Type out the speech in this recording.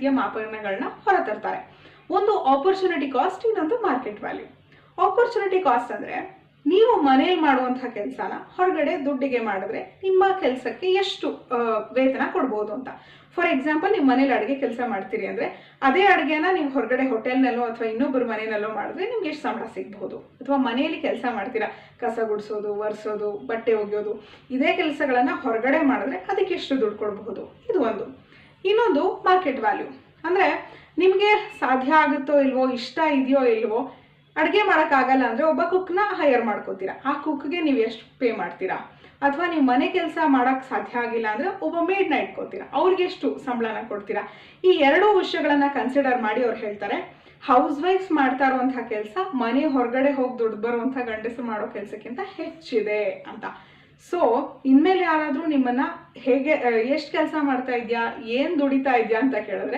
ರೀತಿಯ ಮಾಪನಗಳನ್ನ ಹೊರತರ್ತಾರೆ. ಒಂದು opportunity cost, ಇನ್ನೊಂದು ಮಾರ್ಕೆಟ್ ವ್ಯಾಲ್ಯೂ. ಆಪರ್ಚುನಿಟಿ ಕಾಸ್ಟ್ ಅಂದ್ರೆ ನೀವು ಮನೇಲಿ ಮಾಡುವಂತಹ ಕೆಲಸನ ಹೊರಗಡೆ ದುಡ್ಡಿಗೆ ಮಾಡಿದ್ರೆ ನಿಮ್ಮ ಕೆಲಸಕ್ಕೆ ಎಷ್ಟು ವೇತನ ಕೊಡ್ಬೋದು ಅಂತ. ಫಾರ್ ಎಕ್ಸಾಂಪಲ್, ನೀವು ಮನೇಲಿ ಅಡುಗೆ ಕೆಲಸ ಮಾಡ್ತೀರಿ ಅಂದ್ರೆ ಅದೇ ಅಡುಗೆನ ನೀವು ಹೊರಗಡೆ ಹೋಟೆಲ್ನಲ್ಲೋ ಅಥವಾ ಇನ್ನೊಬ್ಬರು ಮನೆಯಲ್ಲೋ ಮಾಡಿದ್ರೆ ನಿಮ್ಗೆ ಎಷ್ಟು ಸಂಬಳ ಸಿಗ್ಬಹುದು. ಅಥವಾ ಮನೆಯಲ್ಲಿ ಕೆಲಸ ಮಾಡ್ತೀರಾ, ಕಸ ಗುಡಿಸೋದು, ಒರೆಸೋದು, ಬಟ್ಟೆ ಒಗೆಯೋದು, ಇದೇ ಕೆಲಸಗಳನ್ನ ಹೊರಗಡೆ ಮಾಡಿದ್ರೆ ಅದಕ್ಕೆ ಎಷ್ಟು ದುಡ್ಡು ಕೊಡಬಹುದು. ಇದು ಒಂದು. ಇನ್ನೊಂದು ಮಾರ್ಕೆಟ್ ವ್ಯಾಲ್ಯೂ ಅಂದ್ರೆ ನಿಮಗೆ ಸಾಧ್ಯ ಆಗುತ್ತೋ ಇಲ್ವೋ, ಇಷ್ಟ ಇದೆಯೋ ಇಲ್ವೋ, ಅಡುಗೆ ಮಾಡೋಕ್ಕಾಗಲ್ಲ ಅಂದರೆ ಒಬ್ಬ ಕುಕ್ನ ಹೈಯರ್ ಮಾಡ್ಕೋತೀರಾ, ಆ ಕುಕ್ಗೆ ನೀವು ಎಷ್ಟು ಪೇ ಮಾಡ್ತೀರಾ. ಅಥವಾ ನೀವು ಮನೆ ಕೆಲಸ ಮಾಡೋಕ್ಕೆ ಸಾಧ್ಯ ಆಗಿಲ್ಲ ಅಂದರೆ ಒಬ್ಬ ಮೇಡ್ನ ಇಟ್ಕೋತೀರಾ, ಅವ್ರಿಗೆ ಎಷ್ಟು ಸಂಬಳನ ಕೊಡ್ತೀರಾ. ಈ ಎರಡೂ ವಿಷಯಗಳನ್ನು ಕನ್ಸಿಡರ್ ಮಾಡಿ ಅವ್ರು ಹೇಳ್ತಾರೆ ಹೌಸ್ ವೈಫ್ಸ್ ಮಾಡ್ತಾ ಇರುವಂತಹ ಕೆಲಸ ಮನೆ ಹೊರಗಡೆ ಹೋಗಿ ದುಡ್ಡು ಬರುವಂಥ ಗಂಡಸರು ಮಾಡೋ ಕೆಲಸಕ್ಕಿಂತ ಹೆಚ್ಚಿದೆ ಅಂತ. ಸೊ ಇನ್ಮೇಲೆ ಯಾರಾದರೂ ನಿಮ್ಮನ್ನ ಹೇಗೆ ಎಷ್ಟು ಕೆಲಸ ಮಾಡ್ತಾ ಇದೆಯಾ, ಏನು ದುಡಿತಾ ಇದೆಯಾ ಅಂತ ಕೇಳಿದ್ರೆ